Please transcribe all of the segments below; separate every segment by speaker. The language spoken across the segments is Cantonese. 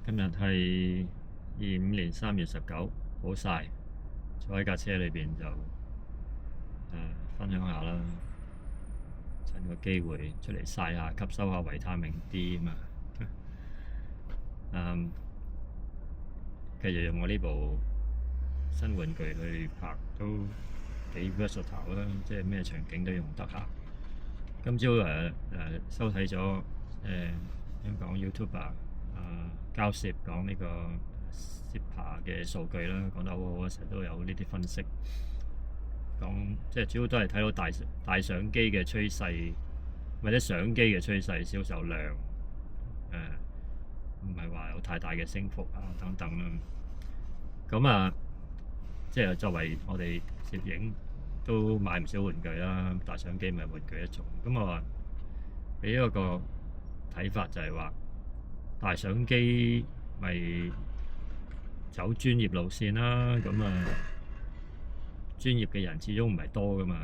Speaker 1: 今日係25年3月19，好曬，坐喺架車裏邊就分享下啦，趁個機會出嚟曬下，吸收下維他命 D 啊嘛。繼續用我呢部新玩具去拍都幾 versatile 啦，即係咩場景都用得下。今朝收睇咗香港 YouTuber 交涉講呢個攝爬嘅數據啦，講得好好啊，成日都有呢啲分析，講即係主要都係睇到大相機嘅趨勢，或者相機嘅趨勢、銷售量，唔係話有太大嘅升幅啊等等啦。咁即係作為我哋攝影都買唔少玩具啦，大相機咪玩具一種。咁我話俾一個睇法就係話，大相機咪走專業路線啦。咁專業嘅人始終唔係多噶嘛。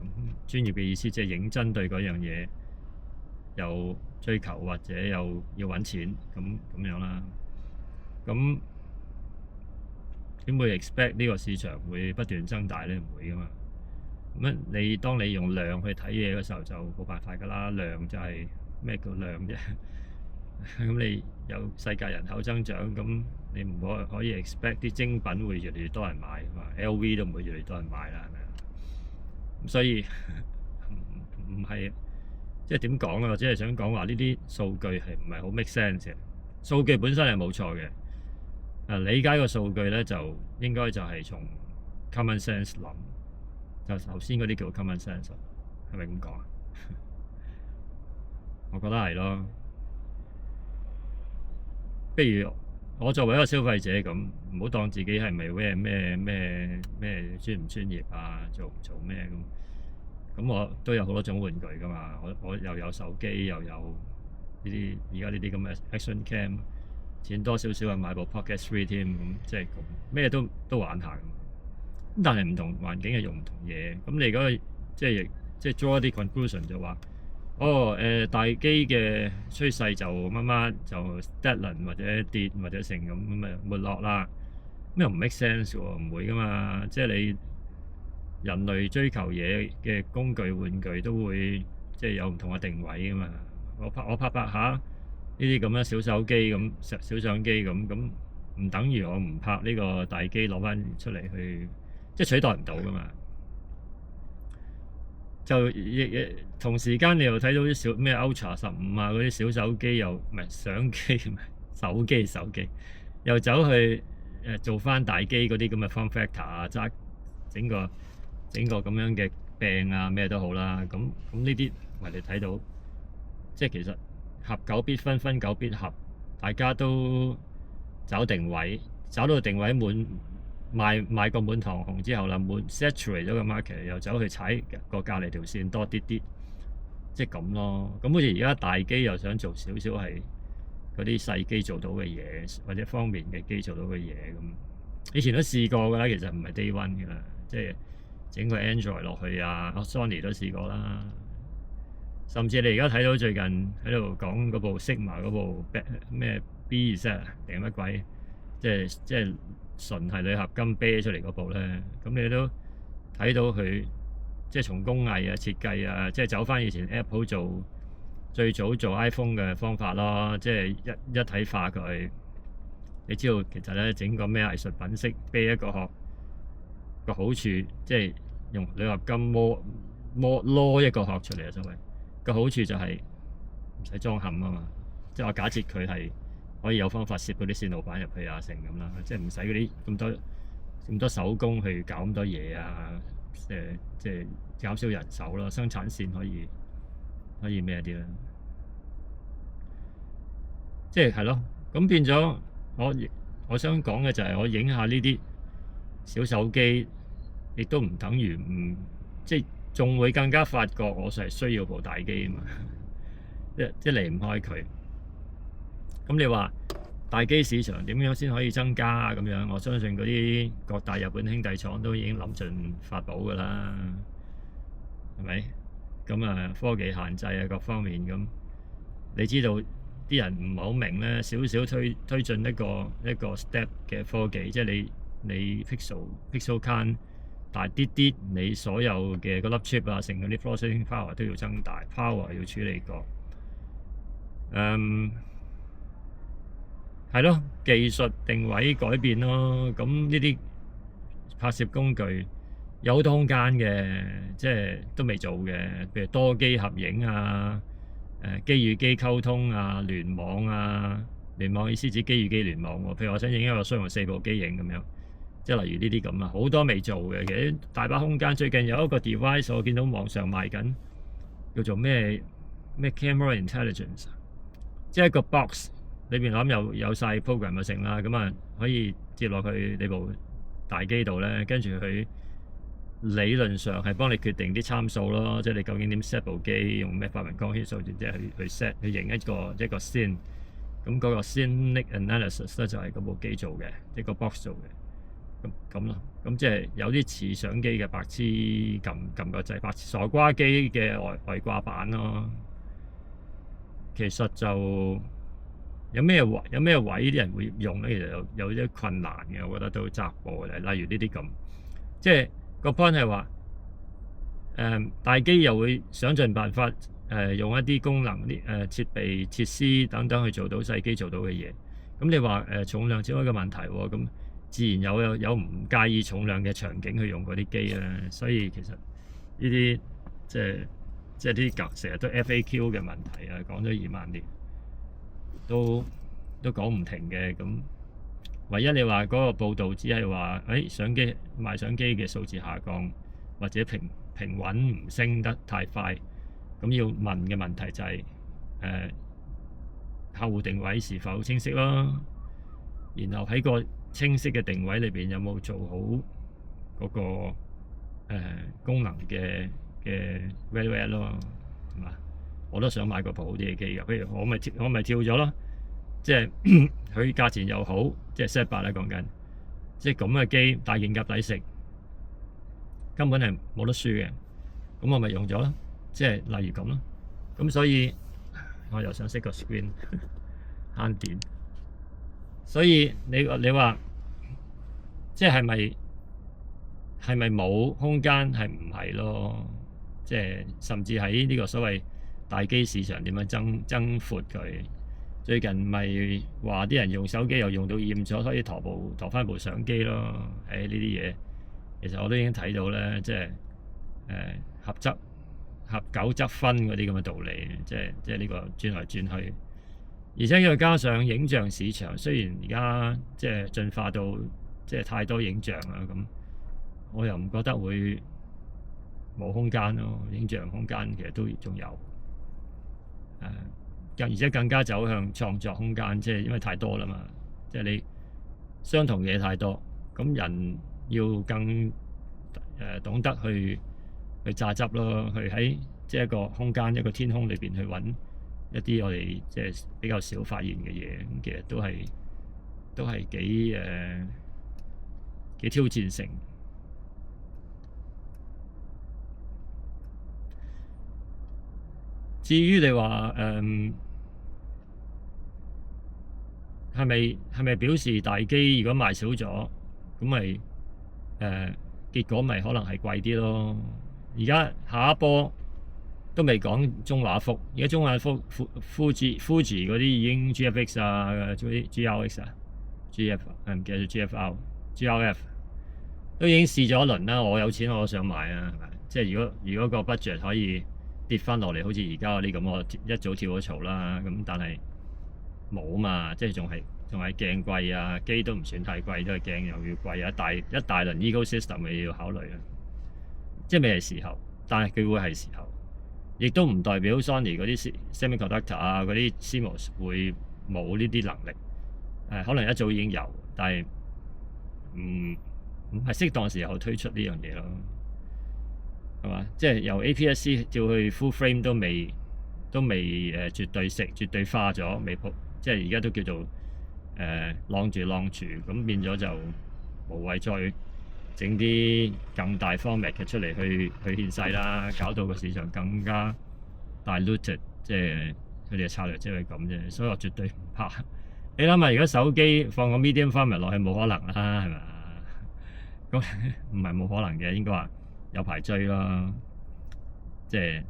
Speaker 1: 咁專業嘅意思即係認真對嗰樣嘢有追求，或者又要揾錢咁樣啦。咁點會 expect 呢個市場會不斷增大咧？唔會噶嘛。咁當你用量去睇嘢嘅時候，就冇辦法噶啦。量就係咩叫量啫？咁你有世界人口增長，咁你唔可以 expect 啲精品會越嚟越多人買嘛？LV 都唔會越嚟越多人買啦，係咪啊？咁所以唔係即係點講咧？我只係想講話呢啲數據係唔係好 make sense 嘅？數據本身係冇錯嘅。理解個數據咧，就應該就係從 common sense 諗，就頭先嗰啲叫 common sense， 係咪咁講啊？我覺得係咯。譬如我作為一個消費者咁，唔好當自己係咪咩專唔專業啊，做唔做咩咁我都有好多種玩具噶嘛。我又有手機，又有呢啲而家呢啲咁嘅 action cam。錢多少少買部 Pocket 3添，咁即係咁咩都玩下咁。但係唔同環境係用唔同嘢。咁你而家即係 draw 啲 conclusion 就話，大機嘅趨勢就乜就 stagnant 或者跌或者成咁沒落啦。咩唔 make sense 喎？唔會噶嘛。即係你人類追求嘢嘅工具玩具都會即係有唔同嘅定位噶嘛。我拍下。呢啲咁嘅小手機咁、小相機咁唔等於我唔拍呢個大機攞翻出嚟去，即係取代唔到噶嘛。就亦同時間你又睇到啲小咩 Ultra 15啊嗰啲小手機，又唔係相機，唔係手機，又走去做翻大機嗰啲咁嘅 form factor 啊，整個咁樣嘅病啊咩都好啦。咁呢啲我哋睇到，即係其實。合久必分，分久必合，大家都找定位，找到定位賣個滿堂紅之後啦，saturate 咗個 market， 又走去踩個隔離條線多啲，即係咁咯。咁好似而家大機又想做少少係嗰啲細機做到嘅嘢，或者方面嘅機做到嘅嘢咁。以前都試過㗎啦，其實唔係 day one 㗎啦，即係整個 Android 落去啊，Sony 都試過啦。甚至你而家睇到最近喺度講嗰部 Sigma 嗰部咩 B2 定乜鬼，即係純係鋁合金啤出嚟嗰部咧，咁你都睇到佢即係從工藝啊、設計啊，即係走翻以前 Apple 最早做 iPhone 嘅方法咯，即係一體化佢。你知道其實咧整個咩藝術品式啤一個殼個好處，即係用鋁合金攞一個殼出嚟啊，所謂。個好處就係唔使裝嵌啊嘛，即係我假設佢係可以有方法攝嗰啲線路板入去啊成咁啦，即係唔使嗰啲咁多手工去搞咁多嘢啊，即係減少人手咯，生產線可以咩啲啦，即係咯。咁變咗我想講嘅就係我影下呢啲小手機，亦都唔等於唔即係。仲會更加發覺我係需要部大機啊嘛，即係離唔開佢。咁你話大機市場點樣先可以增加啊？咁樣我相信嗰啲各大日本兄弟廠都已經諗盡法寶㗎啦，係咪？咁科技限制啊各方面咁，你知道啲人唔係好明咧，少少推進一個 step 嘅科技，即係你 pixel count 大啲啲，你所有嘅嗰粒 chip 啊，成嗰啲 processing power 都要增大 ，power 要處理過。係咯，技術定位改變咯，咁呢啲拍攝工具有好多空間嘅，即係都未做嘅，譬如多機合影啊，機與機溝通啊，聯網啊，聯網意思指機與機聯網喎。譬如我想影一個需要用4部機影咁樣，即係例如呢啲咁啊，好多未做嘅，其實大把空間。最近有一個 device 我見到網上賣緊，叫做咩 camera intelligence， 即係一個 box。裏邊諗有晒 program 嘅成啦，咁啊可以接落去你部大機度咧，跟住佢理論上係幫你決定啲參數咯，即係你究竟點 set 部機，用咩發明光纖數字即係去 set 去影一個 scene，咁嗰個 scenic analysis 咧就係嗰部機做嘅，一個 box 做嘅，咁咯，咁即係有啲似相機嘅白痴撳個掣，白痴傻瓜機嘅外掛版咯，其實就。有咩位啲人會用咧？其實有啲困難嘅，我覺得都窄播嘅。例如呢啲咁，即係個 point 係話，大機又會想盡辦法用一啲功能、啲設備、設施等等去做到細機做到嘅嘢。咁你話重量只係一個問題喎，咁自然有唔介意重量嘅場景去用嗰啲機啦。所以其實呢啲即係啲成日都 FAQ 嘅問題啊，講咗2萬年。都講唔停嘅，咁唯一你話嗰個報導只係話，賣相機嘅數字下降，或者平穩唔升得太快，咁要問嘅問題就係、客戶定位是否清晰咯，然後喺個清晰嘅定位裏邊有冇做好嗰、個、功能嘅 value add 咯，係嘛？我都想買個部好啲嘅機㗎，譬如我咪跳咗咯，即係佢價錢又好，即係 Z8啦講緊，即係咁嘅機大件夾抵食，根本係冇得輸嘅，咁我咪用咗咯，即係例如咁咯，咁所以我又想熄個 screen 慳電，所以你話即係咪冇空間？係唔係咯？即係甚至喺呢個所謂大機市場點樣增闊佢？最近咪話啲人用手機又用到厭咗，所以陀翻部相機咯。呢啲嘢其實我都已經睇到咧，即係合久則分嗰啲咁嘅道理，即係呢個轉來轉去。而且再加上影像市場，雖然而家即係進化到即係太多影像啦，咁我又唔覺得會冇空間咯。影像空間其實都仲有。而且更加走向創作空間，即係因為太多啦嘛，即係你相同嘢太多，咁人要更懂得去榨汁咯，去喺即係一個空間、一個天空裏邊去揾一啲我哋即係比較少發現嘅嘢，咁其實都係幾挑戰性。至於你話係咪表示大機如果賣少咗，咁咪結果咪可能係貴啲咯？而家下一波都未講中畫幅，而家中畫幅Fuji 嗰啲已經 GFX 啊、GRX 啊、GF 唔記得咗 GRF 都已經試咗一輪啦。我有錢我都想買啊，係咪？即係如果個 budget 可以跌翻落嚟，好似而家嗰啲咁，我一早跳咗槽啦。咁但係冇嘛，即係仲係鏡貴啊，機都唔算太貴，都係鏡又要貴啊，一大輪 ecosystem 嘅要考慮啊。即係未係時候，但係佢會係時候，亦都唔代表 Sony 嗰啲 semiconductor 啊、嗰啲 CMOS 會冇呢啲能力。可能一早已經有，但係唔係適當時候推出呢樣嘢咯。係嘛？即係由 APS-C 調去 full frame 都未絕對化咗，未即係而家都叫做晾住，咁變咗就無謂再整啲更大 format 嘅出嚟去獻世啦，搞到個市場更加diluted，即係佢哋嘅策略即係咁啫，所以我絕對唔怕。你諗下，如果手機放個 medium format 落去，冇可能啦，係咪？咁唔係冇可能嘅，應該話有排追啦。即係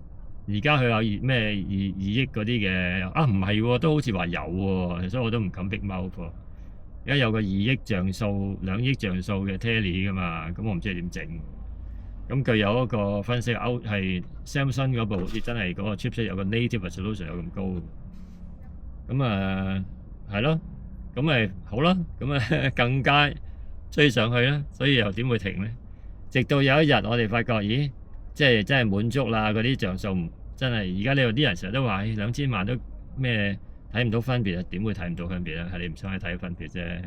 Speaker 1: 而家佢有咩二億嗰啲嘅啊？唔係喎，都好似話有喎，所以我都唔敢 big mouth 喎。而家有個2億像素、2億像素嘅 Tele 噶嘛，咁我唔知係點整。咁佢有一個分析係 Samsung 嗰部，好似真係嗰個 chipset 有個 native resolution 有咁高。咁係咯，咁咪好啦，咁更加追上去啦，所以又點會停咧？直到有一日我哋發覺，咦，即係真係滿足啦，嗰啲像素真係而家呢度啲人成日都話，2000萬都咩睇唔到分別啊？點會睇唔到分別啊？係你唔想去睇分別啫。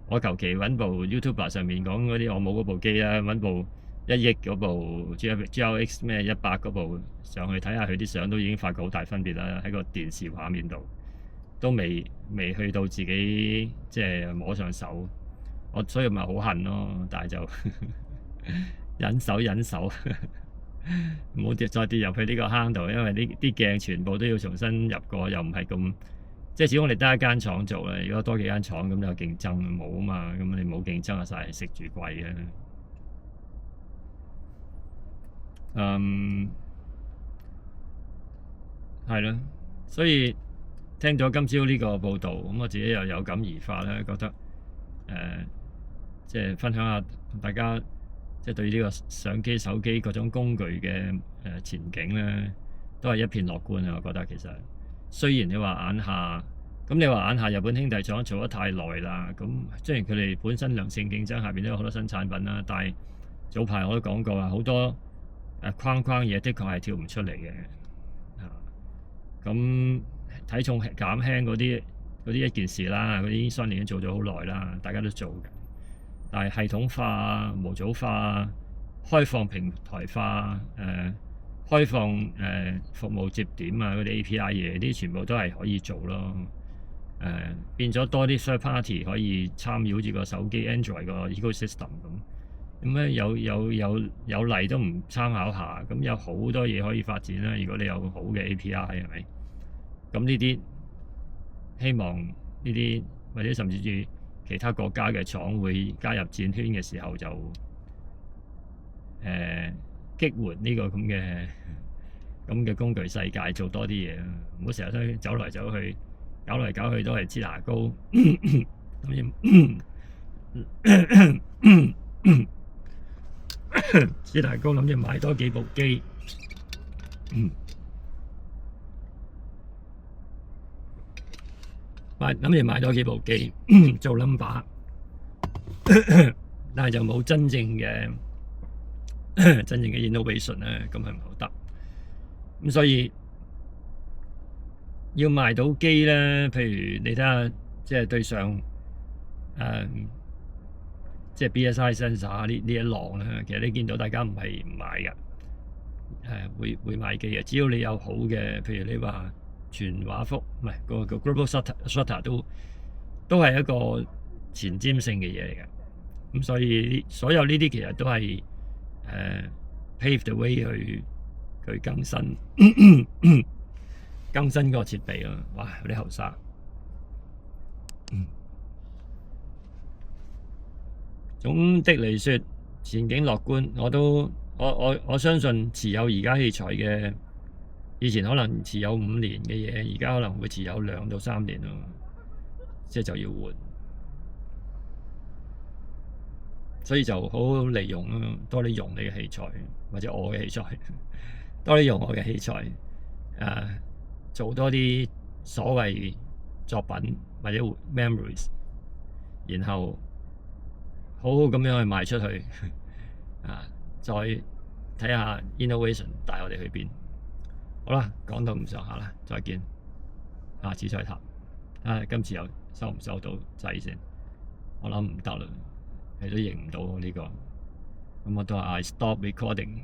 Speaker 1: 我求其揾部 YouTuber 上面講嗰啲，我冇嗰部機啦，揾部1億嗰部 GLX 咩100嗰部上去睇下佢啲相，都已經發覺好大分別啦，喺個電視畫面度。都未去到自己即係摸上手，所以咪好恨咯。但係就忍手，唔好再跌入去呢個坑度，因為呢啲鏡全部都要重新入過，又唔係咁即係始終你得一間廠做咧。如果多幾間廠咁有競爭，冇啊嘛，咁你冇競爭啊，曬食住貴嘅。係咯，所以。聽咗今朝呢個報導，咁我自己又有感而發咧，覺得即係分享下同大家，即係對呢個相機、手機各種工具嘅前景咧，都係一片樂觀啊！我覺得其實雖然你話眼下，咁你話眼下日本兄弟廠做得太耐啦，咁雖然佢哋本身良性競爭下邊都有好多新產品啦，但係早排我都講過啊，好多框嘢的確係跳唔出嚟嘅，咁。體重減輕嗰啲一件事啦，嗰啲Sony已經做咗好耐啦，大家都做嘅。但係系統化、模組化、開放平台化、開放服務接點啊，嗰啲 API 嘢，啲全部都係可以做咯。變咗多啲 third party 可以參與，好似個手機 Android 個 ecosystem 咁。咁咧有例都唔參考下，咁有好多嘢可以發展啦。如果你有好嘅 API 係咪？咁呢啲希望呢啲或者甚至於其他國家嘅廠會加入戰圈嘅時候就激活呢個咁嘅工具世界，做多啲嘢啦。唔好成日都走來走去，搞嚟搞去都係支牙膏。支牙膏諗住買多幾部機。諗住買多幾部機做 number， 但係就冇真正嘅 innovation 咧，咁係唔好得。咁所以要賣到機咧，譬如你睇下，即係對上即係 BSI sensor 呢一浪咧，其實你見到大家唔係唔買㗎，會買機嘅。只要你有好嘅，譬如你話。全畫幅唔係個 global shutter 都係一個前瞻性嘅嘢嚟嘅，咁所以所有呢啲其實都係pave the way 去更新個設備咯。哇！有啲後生，總的嚟說前景樂觀。我相信持有而家器材嘅。以前可能持有5年嘅嘢，而家可能會持有2到3年咯，即係就要換，所以就好好利用咯，多啲用你嘅器材或者我嘅器材，多啲用我嘅器材，做多啲所謂作品或者 memories， 然後好好咁樣去賣出去，再睇下 innovation 帶我哋去邊。好啦，講到咁上下啦，再見，下次再談。今次又收唔收到掣先？我諗唔得啦，你都認唔到呢個，咁我都話 I stop recording。